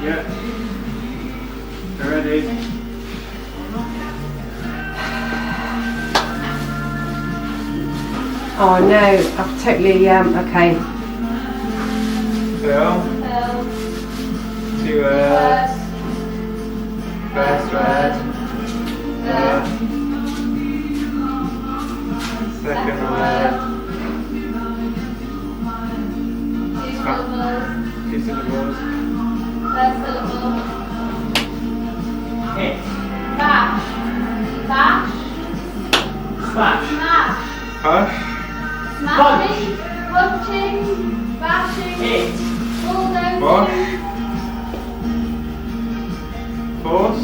Yeah. They're ready. Oh no, I've totally, okay. Phil. 2 words. First word. Second word. 2 syllables. First syllable. Hit. Bash. Bash. Smash. Smash. Push. Smashing. Punching. Bashing. Hit. Bulldozing. Push. Force.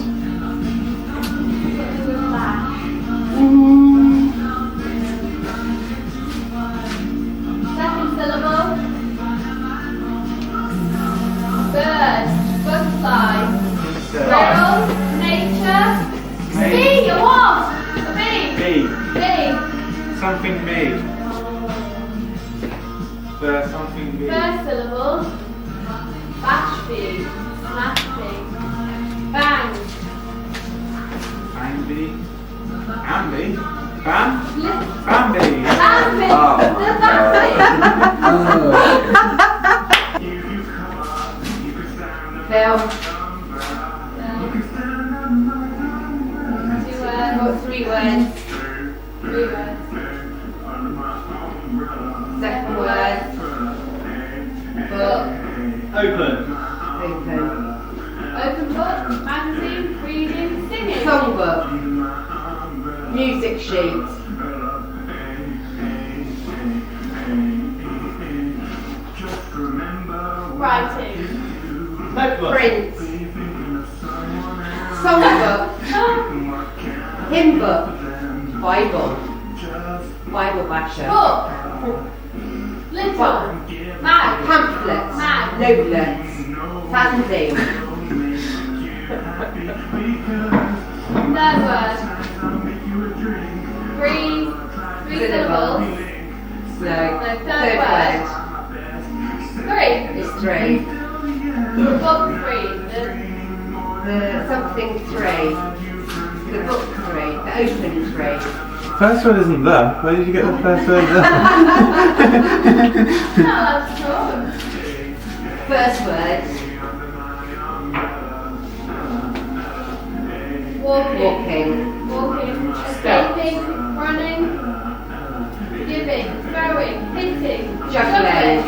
Bash. Second syllable. Bird. Butterfly. Squirrel. Nature. Bee. A wasp. A bee. Bee. Bee. Something big. Something big. First syllable. Bash bee. Smash bee. Bang. Bang bee. Bambi. Bam. Lift. Bambi. Bambi. Oh The my Phil, Two words. got 3 words. 3 words. Second word. Book. Open. Open. Open book. Magazine. Reading. Singing. Songbook. Music sheet. Writing. Notebook. Print. Songbook. Hymn book. Bible. Bible basher. Book. Little. Mag. Pamphlets. Mag. Notelets. Fanzine. Third word. 3 syllables. No. Third word. 3. It's 3. Book 3. The something 3. The book 3. The open 3. First word isn't the. Where did you get the first word? Not allowed to talk. First word. Walking. Walking. Walking. Escaping. Running. Giving. Throwing. Hitting. Juggling.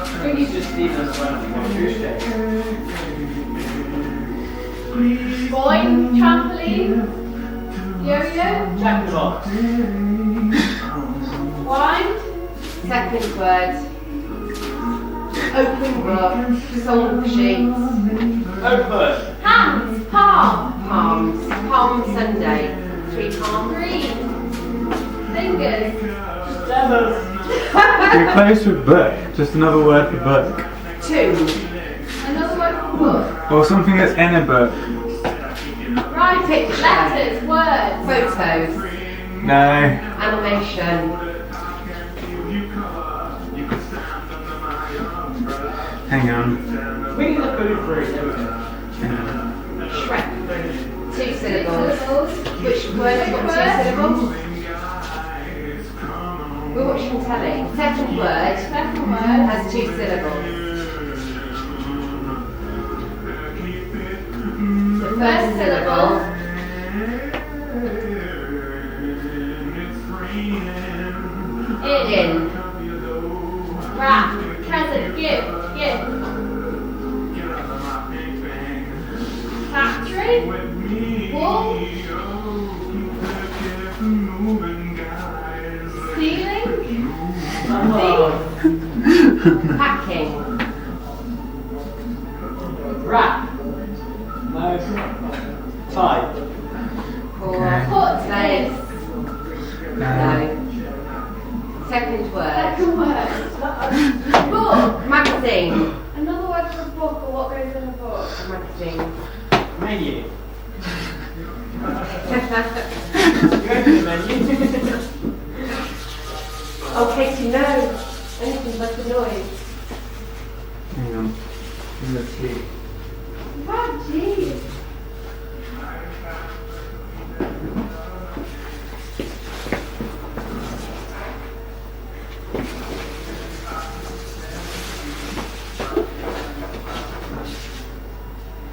I think he's just leaving us running on Tuesday. Boing. Trampoline. Yo-yo. Jack the Box. Wind. Second word. Open book. Song sheets. Open. Hands. Palm. Palms. Palm Sunday. 3 palms. Green. Fingers. Devils. You're close with book. Just another word for book. 2. Another word for book. Or something that's in a book. Writing. Picture. Letters. Words. Photos. No. Animation. Hang on. Winnie the Pooh 3. There we go. Shrek. 2 syllables. Syllables. Which word has got 2 Word. syllables? We're watching telly. Second word Second word. has 2 syllables. The first syllable. In. Wrap. Present. Give. Gift. Factory. Wool. Stealing. Thief. Packing. Wrap. No. Tie. Foot. Place. No. Second word. Second word. Book. Magazine. Another word for a book or what goes in a book. Magazine. Menu. You go to the menu. Oh, Katie, no. Anything What's the noise? Hang on. Let's see. Oh, jeez.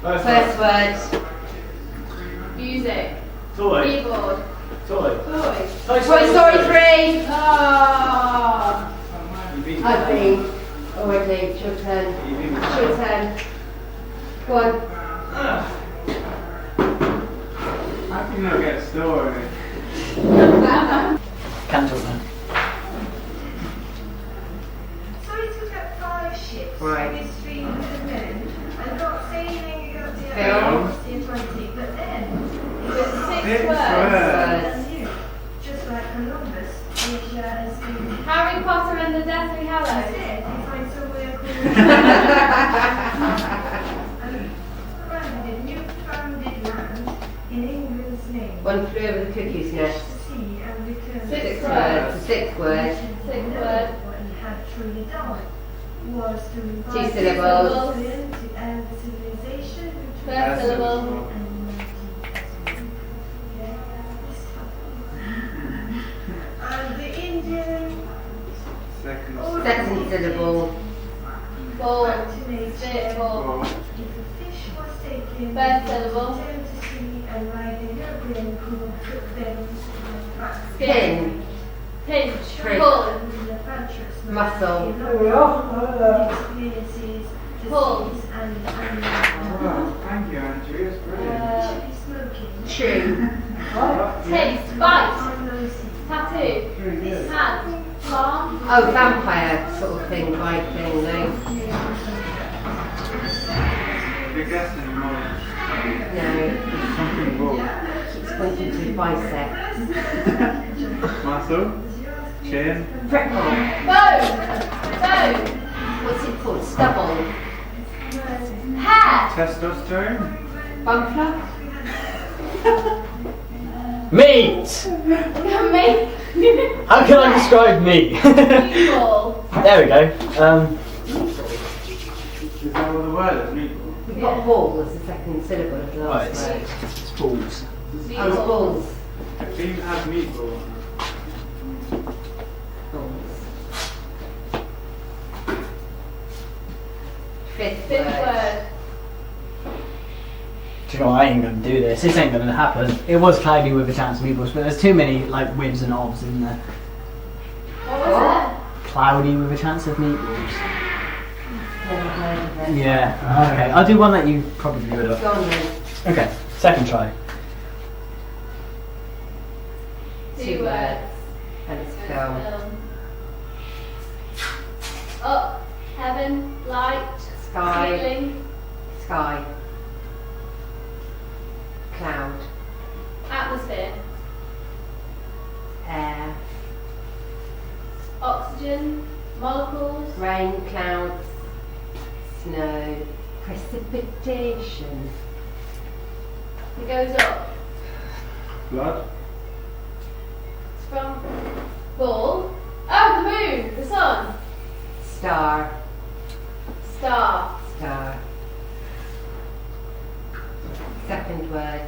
First word. Music. Toy. Keyboard. Toy. Toy. Toy Toy Story 3. Oh. You beat I me. think. Already. It's your turn. You beat me. It's your turn. Go on. How can you not get a story? Can't talk now. So he took up 5 ships Right. with 300 men and got sailing out the Film. across the Atlantic, but then Six Six words. words. and knew, just like Columbus, Asia has been Harry Potter and the Deathly Hallows. said he finds somewhere called landed a new founded land in England's name. One flew over the cuckoo's nest. To see and return. Six Six words. words. The sixth word. Six word. What he had truly done was to Two revive syllables. to end the civilization which First syllable. and the Indian Second. Second syllable. Ball. back to nature. Spitball. If a fish was taken, First syllable. returned to sea and like a European who took them back. Pin. Pinch. Trick. Pull. The adventures Muscle. experiences, Pull. disease and Oh, thank you, Andrew. It's brilliant. smoking. Chew. Taste. Bite. On those seas. Tattoo. Very good. Hand. Palm. Oh, vampire sort of thing, bite thing, no. You're guessing more. No. Something raw. Keeps pointing to his biceps. Muscle. Chin. Prickle. Bow. What's it called? Stubble. Hair. Testosterone. Bumper. Meat! Make. How can I describe meat? Meatball. There we go. Is that what the word is? Meatball. We've got ball as the second syllable of the Right, last word. it's balls. Oh, it's balls. A bean has meatball. Balls. Fifth Fifth word. word. Do you know what, I ain't gonna do this. This ain't gonna happen. It was cloudy with a chance of meatballs, but there's too many like wibs and obs in there. What was it? Cloudy with a chance of meatballs. Never heard of it. Yeah. Okay. I'll do one that you probably would have. Go on then. Okay. Second try. Two words. And it's film. Up. Heaven. Light. Sky. Ceiling. Sky. Cloud. Atmosphere. Air. Oxygen. Molecules. Rain, clouds. Snow. Precipitation. It goes up. Blood. It's from ball. Oh, the moon. The sun. Star. Star. Star. Second word.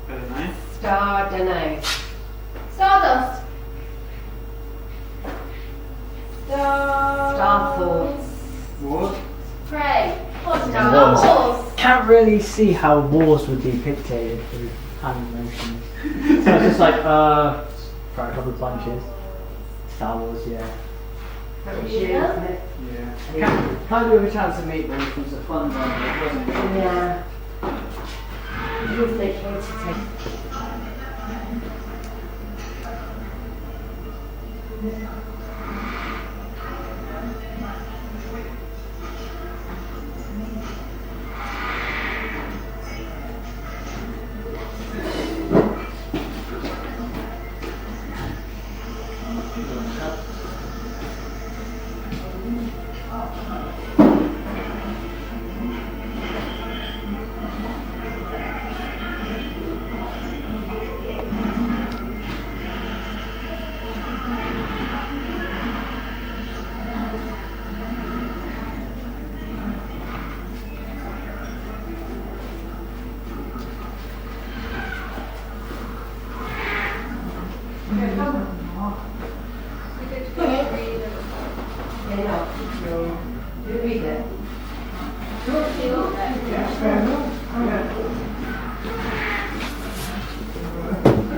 I don't know. Star, dunno. Stardust. Star. Star thoughts. Wars. Prey. Star Wars. Can't really see how wars would be dictated through hand motions. So it's just like, throw a couple of punches. Star Wars, yeah. That was you, isn't it? Yeah. Can't do with a chance of meatballs was a fun one, but it wasn't. Yeah. You would make care to take.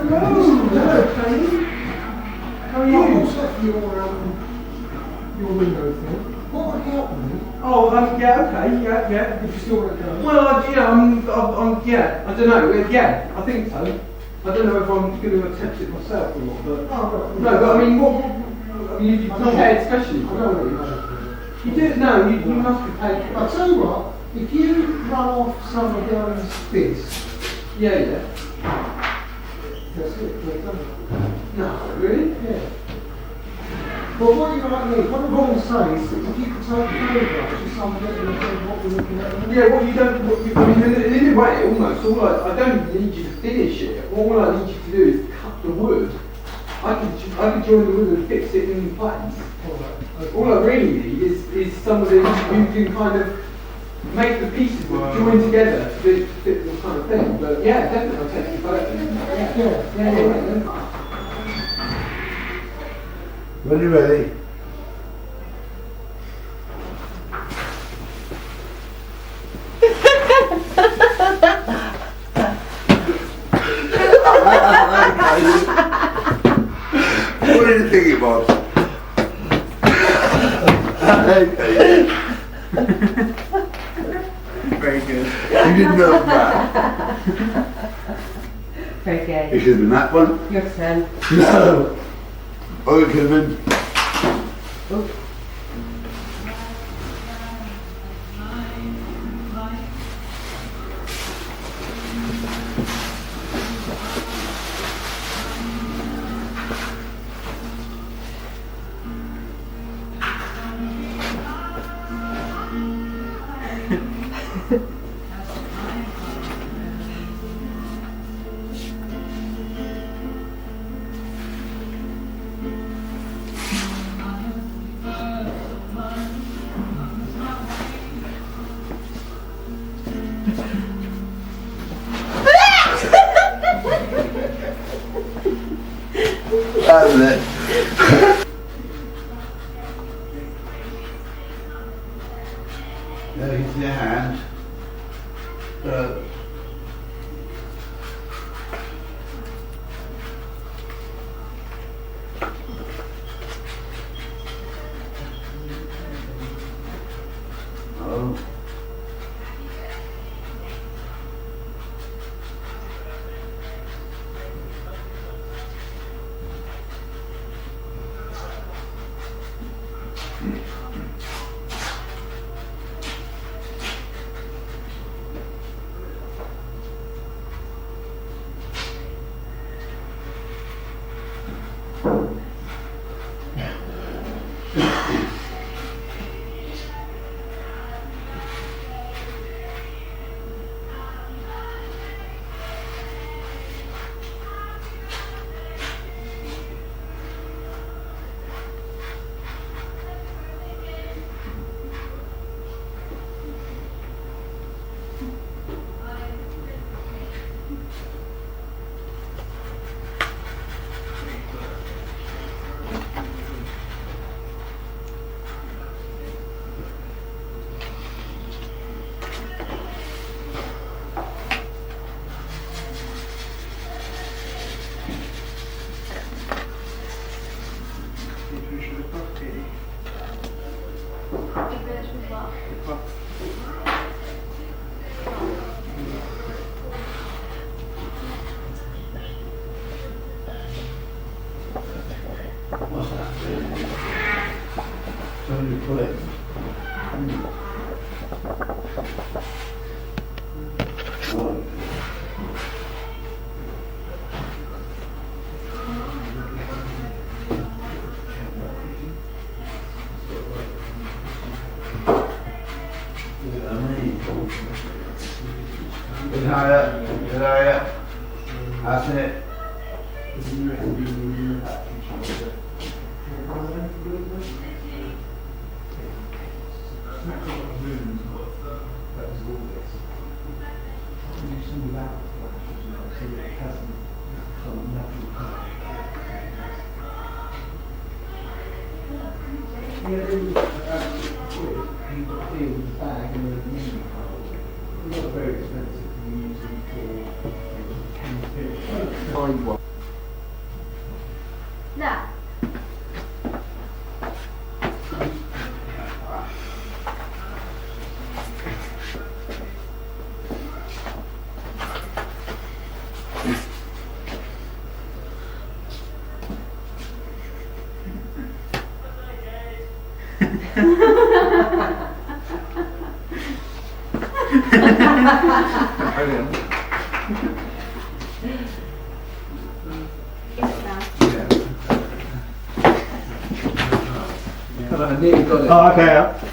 Hello, Tony. How are you? What's that your window thing? What would help me? Oh, yeah, okay, yeah. If you still want to go. Well, yeah, I don't know. Yeah, I think so. I don't know if I'm going to attempt it myself or not, but Oh, right. no, but I mean, I mean, you've prepared specially. I don't know what you're doing. You do no, you must be paid. I'll tell you what, if you run off some of those bits, Yeah. that's it, we're done. No, really? Yeah. But what you might need, what I'm going to say is that if you could take photographs of some of it and then what we're looking at. Yeah, I mean, in a way, almost, I don't need you to finish it. All I need you to do is cut the wood. I can join the wood and fix it in place. All I really need is some of these, you can kind of make the pieces that join together to fit this kind of thing. But yeah, definitely I'll take you photos. Yeah. When you're ready. What did you think it was? Very good. You didn't know that. Very It good. should have been that one. Your turn. No. Oh, it could have been. That was it. There's your hand. Oh. What's that? So you pull it. Good higher, good higher. That's it. I nearly got it. Oh, okay.